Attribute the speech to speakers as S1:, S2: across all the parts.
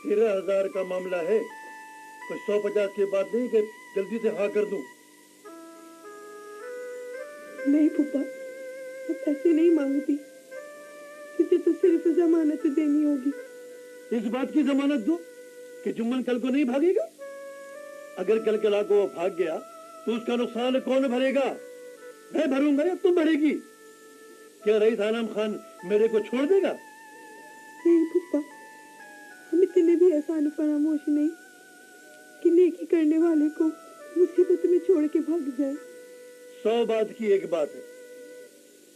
S1: 13,000 का मामला है, कोई 150 की बात नहीं कि जल्दी से हाँ कर दूं।
S2: नहीं फूफा, मैं पैसे नहीं मांगती, मुझे तो सिर्फ जमानत देनी होगी।
S1: इस बात की जमानत दूं कि जुम्मन कल को नहीं भागेगा? अगर कल कला को वो भाग गया तो उसका नुकसान कौन भरेगा? मैं भरूंगा या तुम भरेगी? क्या रईस आलम खान मेरे को छोड़ देगा?
S2: नहीं फूफा, हम इतने भी एहसान फरामोश नहीं कि नेकी करने वाले को मुसीबत में छोड़ के भाग जाए।
S1: 100 बात की एक बात है,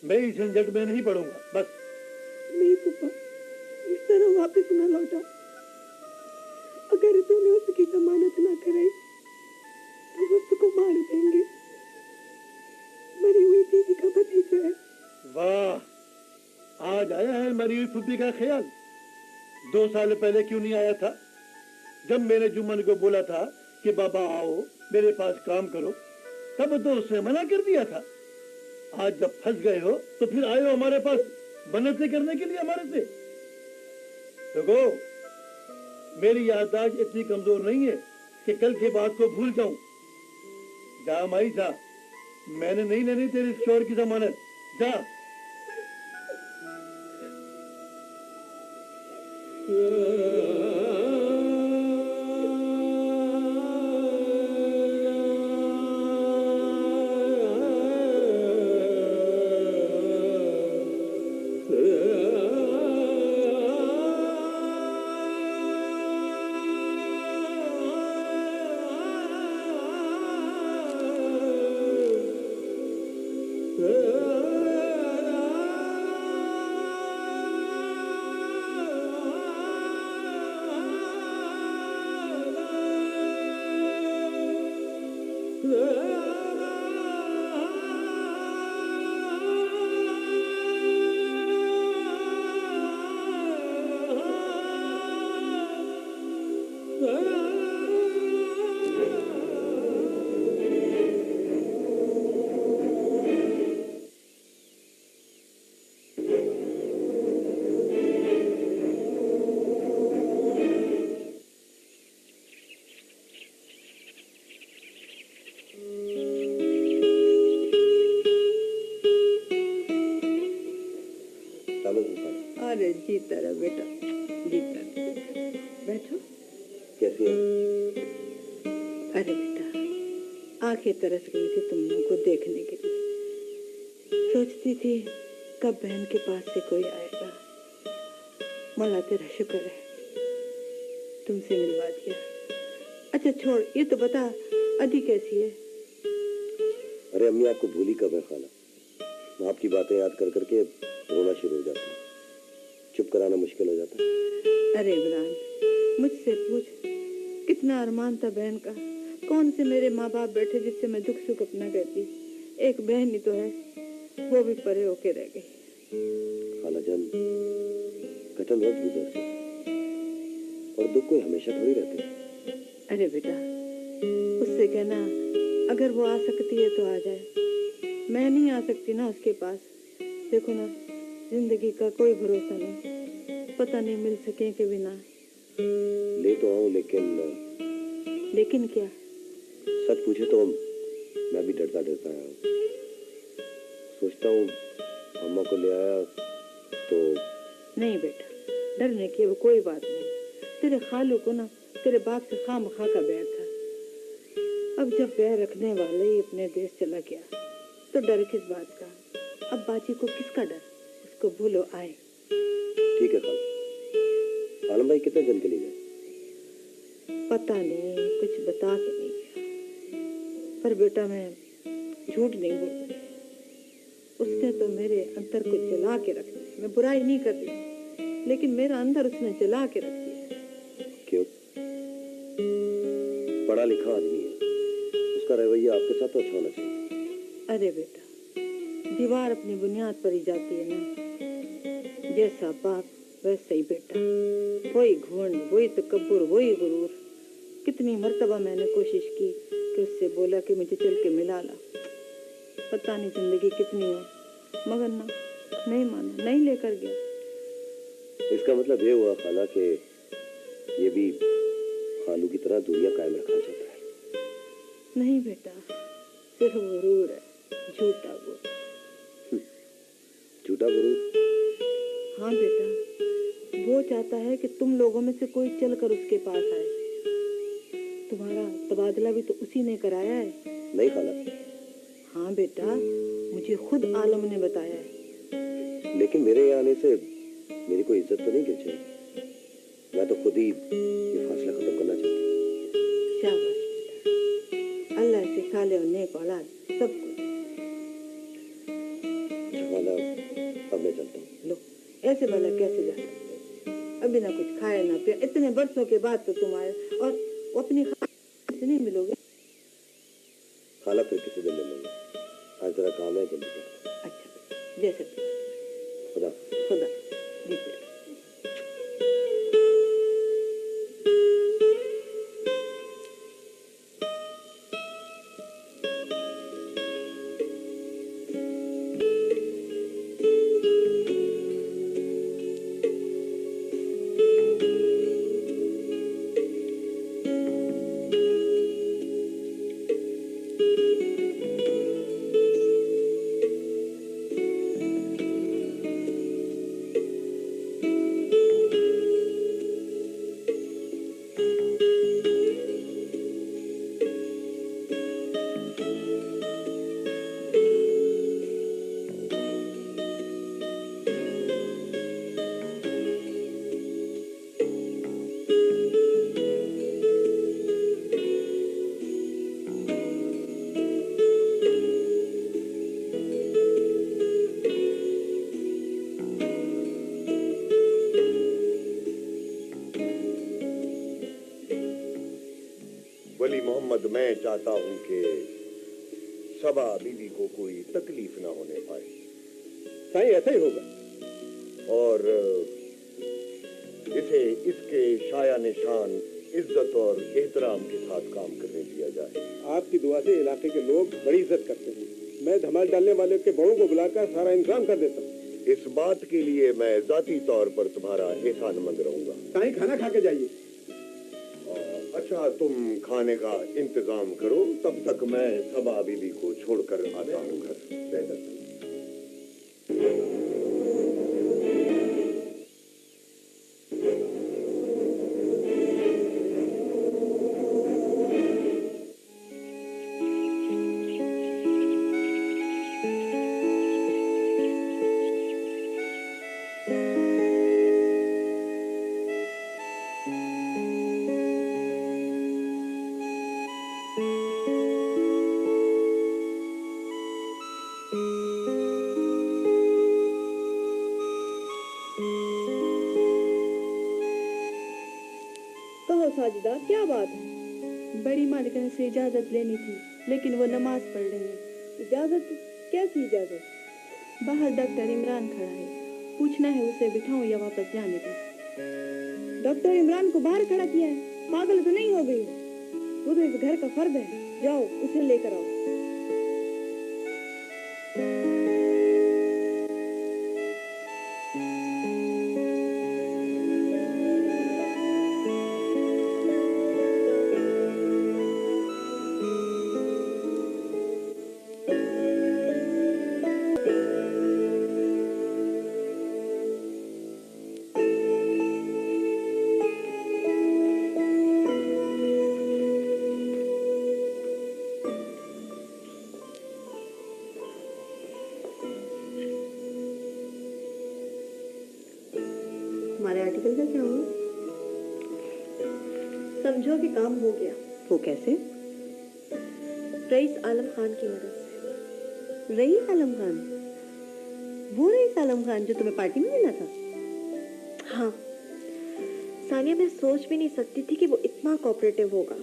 S1: मैं इस झंझट में नहीं पड़ूंगा, बस।
S2: नहीं फूफा, इस तरह वापस न लौटा। अगर तूने उसकी जमानत ना कराई तो उसको मार देंगे। मरी हुई बीवी का भतीजा है।
S1: वाह, आज आया है मरी हुई फुप्पी का ख्याल। 2 साल पहले क्यों नहीं आया था, जब मैंने जुम्मन को बोला था कि बाबा आओ मेरे पास काम करो? तब तो उसने मना कर दिया था। आज जब फंस गए हो तो फिर आए हो हमारे पास मन्नतें करने के लिए हमारे से। देखो, मेरी याददाश्त इतनी कमजोर नहीं है कि कल की बात को भूल जाऊं। जा माई जा, मैंने नहीं लेनी तेरी चोर की जमानत। जा।
S2: अरे जीता रहा बेटा, जीता रहा। बैठो।
S3: कैसी है?
S2: अरे बेटा, आंखें तरस गई थी तुम लोगों को देखने के लिए। सोचती थी कब बहन के पास से कोई आएगा। मौला तेरा शुक्र है, तुमसे मिलवा दिया। अच्छा छोड़, ये तो बता अदी कैसी है?
S3: अरे अम्मी, आपको भूली कब है खाला। आपकी बातें याद कर करके रोना शुरू हो जाता है, चुप कराना मुश्किल हो जाता है।
S2: अरे इमरान, मुझसे पूछ, कितना अरमान था बहन का। कौन से मेरे माँ बाप बैठे जिससे मैं दुख सुख अपना कहती। एक बहन ही तो है, वो भी परे होके रह गई।
S3: खाला जान, कटल वक्त गुजर से, और दुख कोई हमेशा थोड़ी रहते हैं।
S2: अरे बेटा, उससे कहना अगर वो आ सकती है तो आ जाए। मैं नहीं आ सकती ना उसके पास। देखो ना, जिंदगी का कोई भरोसा नहीं, पता नहीं मिल सके कि बिना।
S3: ले तो आऊं,
S2: लेकिन क्या?
S3: सच पूछे तो मैं भी डरता डरता आया हूँ। सोचता हूँ अम्मा को ले आया तो।
S2: नहीं बेटा, डरने की वो कोई बात नहीं। तेरे खालू को ना तेरे बाप से खामखा का बैर था। अब जब बैर रखने वाले ही अपने देश चला गया तो डर किस बात का? अब बाजी को किसका डर? उसको भूलो, आए।
S3: ठीक है खाला। आलम भाई कितने जल्द के लिए गए?
S2: पता नहीं, कुछ बता के नहीं गया। पर बेटा मैं झूठ नहीं बोल रही। उसने तो मेरे अंदर को जला के रख दिया। मैं बुराई नहीं कर रही, लेकिन मेरा अंदर उसने जला के रख दिया।
S3: क्यों? पढ़ा लिखा आदमी है, उसका रवैया आपके साथ तो अच्छा होना चाहिए।
S2: अरे बेटा, दीवार अपनी बुनियाद पर ही जाती है ना। जैसा बाप वैसा ही बेटा। वही घुंड, वही तकब्बुर, वही गुरूर। कितनी मर्तबा मैंने कोशिश की कि उससे बोला कि मुझे चल के मिला ला। पता नहीं जिंदगी कितनी हो, मगर ना, नहीं माना, नहीं लेकर गया।
S3: इसका मतलब ये हुआ खाला कि ये भी खालू की तरह दूरियां कायम रखना चाहता है।
S2: नहीं बेटा, सिर्फ गुरूर है, झूठा गुरूर।
S3: झूठा गुरूर?
S2: हाँ बेटा, वो चाहता है कि तुम लोगों में से कोई चलकर उसके पास आए। तुम्हारा तबादला भी तो उसी ने कराया है।
S3: नहीं खाला।
S2: हाँ बेटा, मुझे खुद आलम ने बताया है।
S3: लेकिन मेरे यहाँ आने से मेरी कोई इज्जत तो नहीं गिर जाएगी। मैं तो खुद ही ये फासला खत्म करना चाहता हूँ।
S2: शाबाश बेटा, अल्लाह से खाले और नेक औलाद सब कुछ।
S3: खाला, अब मैं चलता हूँ।
S2: लो, ऐसे भला कैसे जा सकते? अभी ना कुछ खाया ना पिया, इतने बरसों के बाद तो तुम आए और वो अपनी खाला से नहीं मिलोगे।
S3: खाला फिर किसी दिन मिलेंगे। आज जरा काम है, जल्दी कर।
S2: अच्छा, जैसे
S3: खुदा।
S2: खुदा जी बेटा।
S4: वली मोहम्मद, मैं चाहता हूं कि सबा बीवी को कोई तकलीफ ना होने पाए।
S1: साईं, ऐसा ही होगा।
S4: और इसे इसके शाया निशान इज्जत और एहतराम के साथ काम करने दिया जाए।
S5: आपकी दुआ से इलाके के लोग बड़ी इज्जत करते हैं। मैं धमाल डालने वाले के बड़ों को बुलाकर सारा इंतजाम कर देता हूँ।
S4: इस बात के लिए मैं जाती तौर पर तुम्हारा एहसानमंद रहूंगा।
S5: साईं, खाना खा के जाइए।
S4: अच्छा, तुम खाने का इंतजाम करो, तब तक मैं सबा बीवी को छोड़कर आता हूँ घर।
S6: कहो साजिदा, क्या बात है? बड़ी मालिकन से इजाजत लेनी थी, लेकिन वो नमाज पढ़ रही है। इजाजत? कैसी इजाजत? बाहर डॉक्टर इमरान खड़ा है, पूछना है उसे बिठाऊं या वापस जाने दूं। डॉक्टर इमरान को बाहर खड़ा किया है? पागल तो नहीं हो गई? वो तो इस घर का फर्द है। जाओ उसे लेकर आओ।
S7: हमारे आर्टिकल का क्या हुआ? समझो कि काम हो गया।
S2: वो कैसे?
S7: रईस आलम खान की मदद से।
S2: रईस आलम खान? वो रईस आलम खान जो तुम्हें पार्टी में मिला था?
S7: हाँ सानिया, मैं सोच भी नहीं सकती थी कि वो इतना कोऑपरेटिव होगा।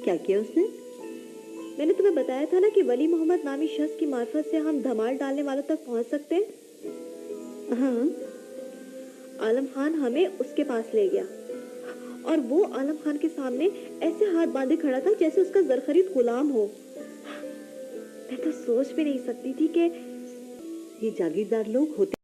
S2: क्या किया उसने?
S7: मैंने तुम्हें बताया था ना कि वली मोहम्मद नामी शख्स की मार्फत से हम धमाल डालने वालों तक पहुंच सकते हैं।
S2: हाँ,
S7: आलम खान हमें उसके पास ले गया और वो आलम खान के सामने ऐसे हाथ बांधे खड़ा था जैसे उसका ज़रख़रीद गुलाम हो। मैं तो सोच भी नहीं सकती थी कि
S2: ये जागीरदार लोग होते